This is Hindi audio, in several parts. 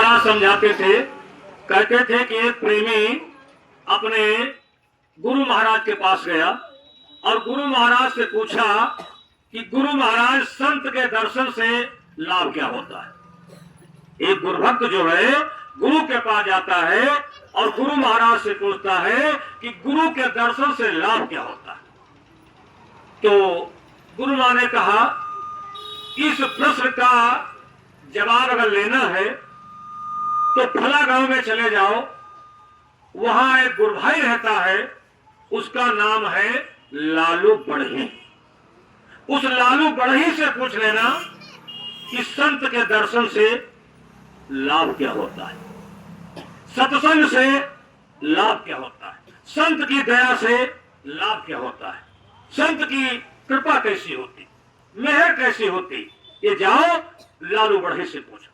महाराज समझाते थे, कहते थे कि एक प्रेमी अपने गुरु महाराज के पास गया और गुरु महाराज से पूछा कि गुरु महाराज, संत के दर्शन से लाभ क्या होता है। एक गुरुभक्त जो है गुरु के पास जाता है और गुरु महाराज से पूछता है कि गुरु के दर्शन से लाभ क्या होता है। तो गुरु मां ने कहा, इस प्रश्न का जवाब अगर लेना है तो फला गांव में चले जाओ, वहां एक गुरु भाई रहता है, उसका नाम है लालू बढ़ी। उस लालू बढ़ी से पूछ लेना कि संत के दर्शन से लाभ क्या होता है, सत्संग से लाभ क्या होता है, संत की दया से लाभ क्या होता है, संत की कृपा कैसी होती, मेहर कैसी होती। ये जाओ लालू बढ़ी से पूछो।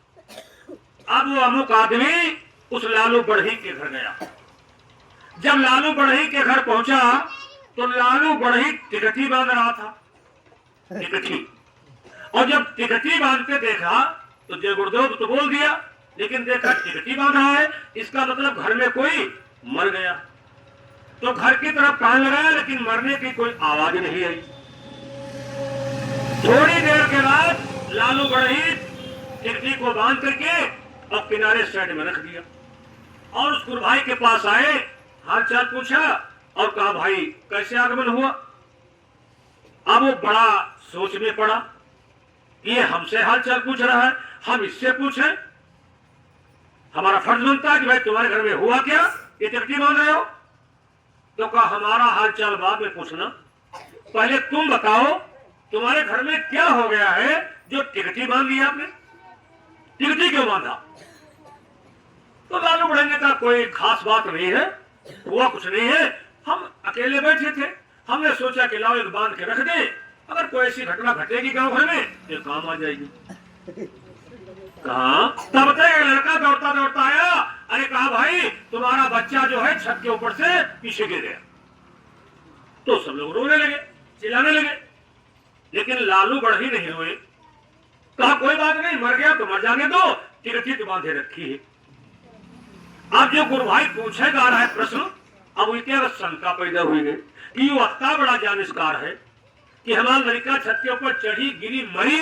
अब वो अमुक आदमी उस लालू बढ़ी के घर गया। जब लालू बढ़ी के घर पहुंचा तो लालू बढ़ी टिकटी बांध रहा था, टिकटी। और जब टिकटी बांधते देखा तो जय गुरुदेव तो बोल दिया, लेकिन देखा टिकटी बांध रहा है, इसका मतलब घर में कोई मर गया। तो घर की तरफ कान लगाया, लेकिन मरने की कोई आवाज नहीं आई। थोड़ी देर के बाद लालू बढ़ी टिकटी को बांध करके और किनारे साइड में रख दिया और उस गुरु भाई के पास आए, हालचाल पूछा और कहा, भाई कैसे आगमन हुआ। अब वो बड़ा सोच में पड़ा, ये हमसे हालचाल पूछ रहा है, हम इससे पूछे, हमारा फर्ज बनता है कि भाई तुम्हारे घर में हुआ क्या, ये टिकटी बांध रहे हो। तो कहा, हमारा हालचाल बाद में पूछना, पहले तुम बताओ तुम्हारे घर में क्या हो गया है जो टिकटी बांध दी आपने, टिकटी क्यों बांधा। तो लालू बढ़े ने कहा, कोई खास बात नहीं है, हुआ कुछ नहीं है, हम अकेले बैठे थे, हमने सोचा कि लाओ एक बांध के रख दे, अगर कोई ऐसी घटना घटेगी गांव घर में ये काम आ जाएगी। कहा तब तक लड़का दौड़ता दौड़ता आया, अरे कहा, भाई तुम्हारा बच्चा जो है छत के ऊपर से पीछे गिर गया। तो सब लोग रोने लगे, चिल्लाने लगे, लेकिन लालू बढ़ी नहीं रोए। कहा, कोई बात नहीं, मर गया तो मर जाने दो, टिकटी तो बांधे रखी है। अब जो गुरु भाई पूछे जा रहा है प्रश्न, अब उनके अगर शंका पैदा हुई है कि ये अत्ता बड़ा जानकार है कि हमारा लड़का छत के ऊपर चढ़ी गिरी मरी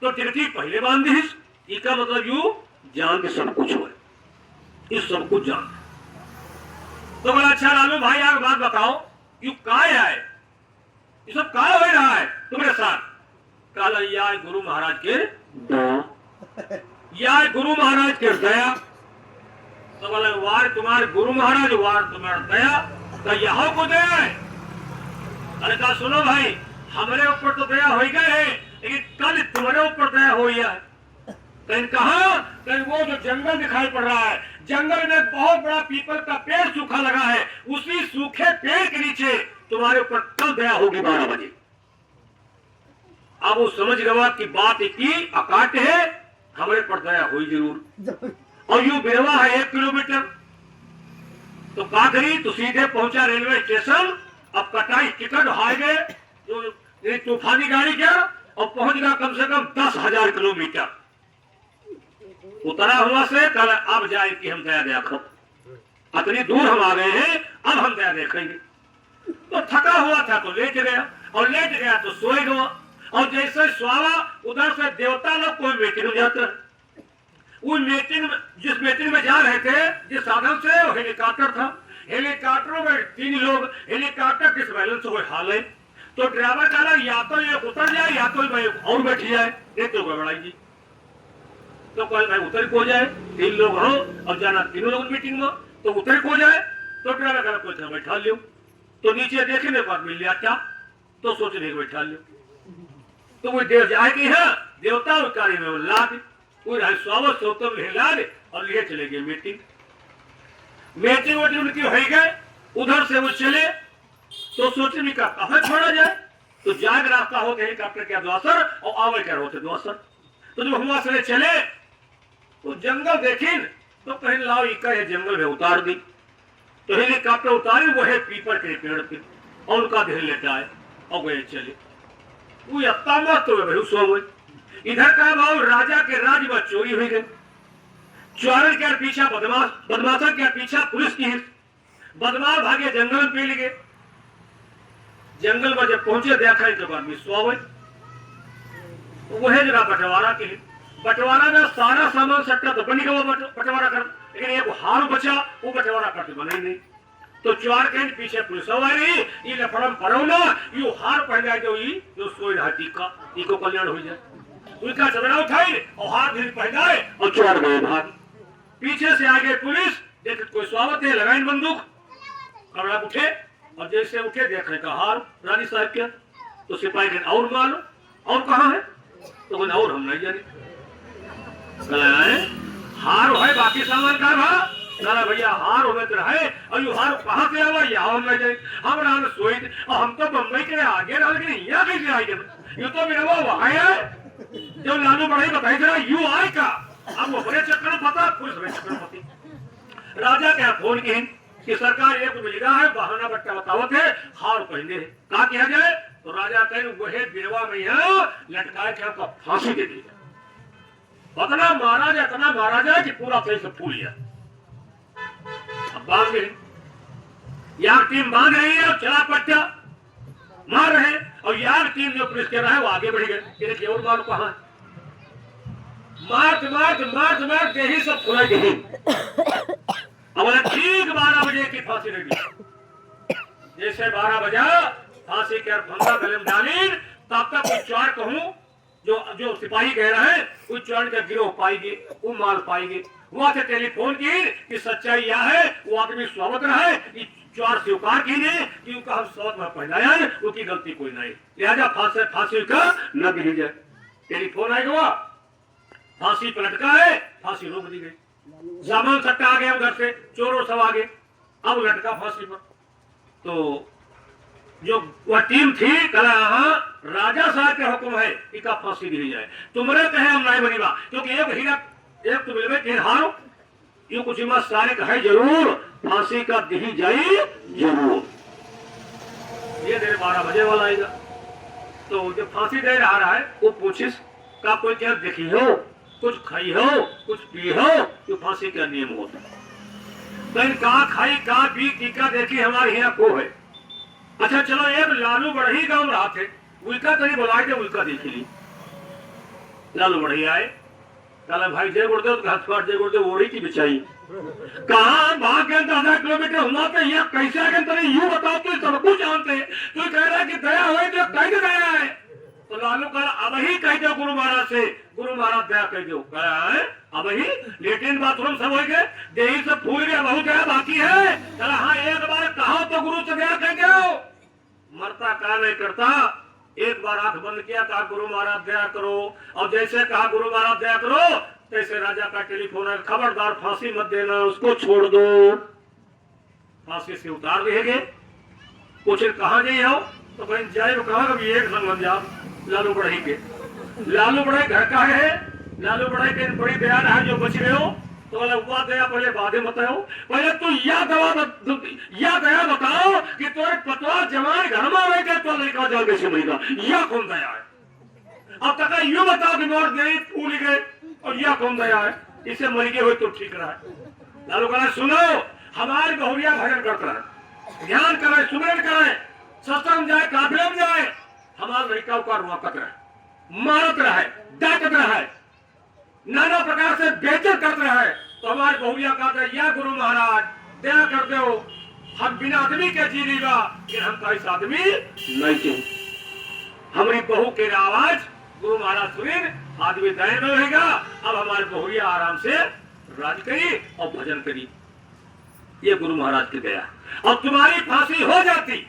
तो टिकटी पहले बांध दी, इसका मतलब यू जान के सब कुछ हो, इस सब कुछ जान। तो बोला, अच्छा लालू भाई आप बात बताओ, यू काय है, ये सब काय हो रहा है तुम्हारे साथ। काला या गुरु महाराज के दया, या गुरु महाराज के दया। तो बोला, वार तुम्हारे गुरु महाराज, वार तुम्हारा दया, तो यहाँ को दया है। अरे कहा, सुनो भाई, हमारे ऊपर तो दया हो गए है, लेकिन कल तुम्हारे ऊपर दया हो है। कहीं कहा, कहीं वो जो जंगल दिखाई पड़ रहा है, जंगल में बहुत बड़ा पीपल का पेड़ सूखा लगा है, उसी सूखे पेड़ के नीचे तुम्हारे ऊपर कल दया होगी 12 बजे। अब वो समझ गया कि बात की अकाट है, हमारे पर दया हुई जरूर। और यू बिरवा है 1 किलोमीटर। तो का करी, तो सीधे पहुंचा रेलवे स्टेशन। अब कटाई टिकट हाईवे जो तूफानी गाड़ी क्या, और पहुंच गया कम से कम 10,000 किलोमीटर। उतरा हुआ से कल अब जाए कि हम दया देखो, इतनी दूर हम आ गए हैं, अब हम दया देखेंगे। तो थका हुआ था तो लेट गया, और लेट गया तो सोए गया, और जैसे स्वावा उधर से देवता लोग कोई मीटिंग में जाते हैं। वो मीटिंग जिस मीटिंग में जा रहे थे, जिस साधन से, वो हेलीकॉप्टर था। हेलीकॉप्टर में 3 लोग, हेलीकॉप्टर किस बैलेंस हो हाल है, तो ड्राइवर कहा या तो ये उतर जाए या तो भाई और बैठ जाए, ये तो गड़बड़ाएगी। तो कोई भाई उतर को जाए, 3 लोग हो और जाना 3 लोग मीटिंग में, तो उतर को जाए। तो ड्राइवर कहा कोई बैठा लियो, तो नीचे देखने पर मिल लिया क्या, तो सोचने बैठा लियो। तो वो देव जाएगी है, देवता कार्य में लाद स्वागत सोतम लाद और लिए चले गए मीटिंग। मीटिंग उनकी हो गए, उधर से वो चले तो सोचने का कहा छोड़ा जाए, तो जाग रास्ता हो गए हेलीकॉप्टर के द्वासर और आवे कर होते द्वासर। तो जब हुआ से चले तो जंगल देखिन, तो कहीं लाओ इका ये जंगल में उतार दी। तो हेलीकॉप्टर उतारी, वो है पीपर के पेड़ पे, और उनका ध्यान लेता है और गए चले। वो अत्ता मत तो भाई सो गए। इधर का भाव राजा के राज में चोरी हुई गई। चोरन के पीछा बदमाशा के पीछा पुलिस की बदमाश भागे जंगल में पी गए। जंगल में जब पहुंचे देखा तो बाद में सो गए। वह जरा बंटवारा के बंटवारा में सारा सामान सट्टा तो बनी का बंटवारा कर, लेकिन एक हार बचा वो बंटवारा करते बने नहीं। तो चोर के पीछे पुलिस रही ये लफड़म पड़ो ना यू हार पहन जाए जो सोई रहा टीका इको कल्याण हो जाए। उनका चदरा उठाई और हार धीरे पहन जाए और चोर गए भाग। पीछे से आगे पुलिस देख कोई स्वागत है लगाई बंदूक कमरा उठे और जैसे उठे देख रहे का हार रानी साहब क्या। तो सिपाही ने और मारो और कहाँ है तो बोले और हम नहीं जाने। हार है बाकी सामान का भा ना भैया हार होने तो रहे और यू हार कहाँ से आवा यहाँ हम नहीं जाए। हम रान सोई और हम तो बम्बई के आगे रहा लेकिन यहाँ कैसे आए यू तो मेरा वो वहां है जो लालू बढ़ाई बताई जरा यू आए का अब वो बड़े चक्कर पता पुलिस बड़े चक्कर पति राजा क्या फोन की कि सरकार एक मिलेगा है बहाना बट्टा बताओ थे हार पहने कहा किया जाए। तो राजा कहे वह बिरवा में लटकाए के आपका फांसी दे दी इतना महाराजा कि पूरा सही से फूल लिया। अब बांध गए यार टीम बांध रही है चला पट्टा मार रहे और यार टीम जो पुलिस कर रहा है वो आगे बढ़ गए। और मारो कहाँ मार्च यही सब फुलाई गई। अब ठीक 12 बजे की फांसी लगी। जैसे 12 बजा फांसी के फंदा गले में डाली तब तक कोई चोर कहूं जो सिपाही कह रहे हैं उस चोर का गिरोह पाएगी वो माल पाएगी। वहां से टेलीफोन की कि सच्चाई यह है वो आदमी स्वागत रहा है चोर स्वीकार की नहीं कि उनका हम स्वागत में पहनाया है उसकी गलती कोई नहीं लिहाजा फांसी का न दी जाए। टेलीफोन आएगा फांसी पर लटका है फांसी रोक दी गई। सामान सट्टा आ गया उधर से चोरों सब आगे अब लटका फांसी पर। तो जो वह टीम थी कहा हाँ राजा साहब का हुक्म है कि फांसी दी जाए तुम्हारे कहे हम नहीं बनीबा क्योंकि एक हीरा एक तो मिलवे तीन हारो ये कुछ मत सारे कहे जरूर फांसी का दी जाए जरूर। ये देर 12 बजे वाला आएगा। तो जो फांसी दे रहा है वो पूछिस का कोई क्या देखी हो कुछ खाई हो कुछ पी हो तो फांसी का नियम होता है। तो कहा खाई कहा पी टीका देखी हमारे यहाँ को है। अच्छा चलो एक लालू बढ़ई गांव रहा थे उल्का कहीं बुलाए थे उल्का देख ली। लालू बढ़ई आए कहा भाई जय गुरुदेव जय गुरुदेव ओढ़ी की बिछाई कहा भाग गए 10 किलोमीटर हुआ तो यहाँ कैसे आ गए तेरे यूं बताओ तो सब कुछ जानते तू कह रहा है कि दया हुई तो कैसे दया है। तो लालू कहा अब ही कह दो गुरु महाराज से गुरु महाराज दया कह दो कहा है अब ही लेट्रिन बाथरूम सब हो गए देही सब फूल गया बहुत दया बाकी है। कहा हाँ एक बार कहो तो गुरु से दया कह दो मरता का नहीं करता। एक बार आंख बंद किया कहा गुरु महाराज दया करो और जैसे कहा गुरु महाराज दया करो तैसे राजा का टेलीफोन है खबरदार फांसी मत देना उसको छोड़ दो। फांसी से उतार देंगे पूछे कहा जाइए हो तो कहीं जाए तो कहा कभी एक संग बन जाओ। लालू बढ़ई के लालू बढ़ई घर का है लालू बढ़ई के बड़ी दया है जो बच रहे हो तो बोले हुआ दया पहले बाधे बताओ पहले तू यह दया बताओ कि तुम्हारे पतवा जवान घर में रह के तो लड़का जाओ कैसे मरेगा यह कौन दया है। अब तक यूं बताओ कि मोर गई फूल गए और यह कौन दया है इसे मर गए हो तो ठीक रहा है। लालू कहा सुनो हमारे बहुरिया भजन करता है ध्यान करे सुमिरन करे सत्संग जाए काफिले में जाए हमारे लड़का का रुआकत रहे मारत रहे डांटत रहे नाना प्रकार से बेइज्जत करते रहे। तो हमारे बहुरिया कहते या गुरु महाराज दया कर दो हम बिना आदमी के जी लेगा कि हम तो ऐसा आदमी नहीं चाहिए। हमारी बहू के आवाज गुरु महाराज सुने आदमी दया में रहेगा। अब हमारे बहुरिया आराम से राज करी और भजन करी ये गुरु महाराज की दया। और तुम्हारी फांसी हो जाती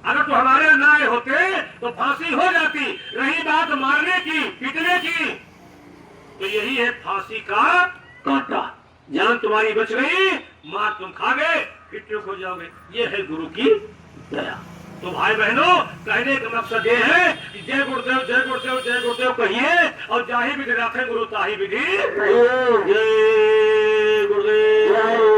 अगर तो हमारे ना आए होते तो फांसी हो जाती। रही बात मारने की पीटने की तो यही है फांसी का कांटा। जान तुम्हारी बच गई मार तुम खा गए फिर चुप हो जाओगे ये है गुरु की दया। तो भाई बहनों कहने का मकसद ये है कि जय गुरुदेव जय गुरुदेव जय गुरुदेव कहिए और जाहि विधि रखे गुरु ताहि विधि। जय गुरुदेव।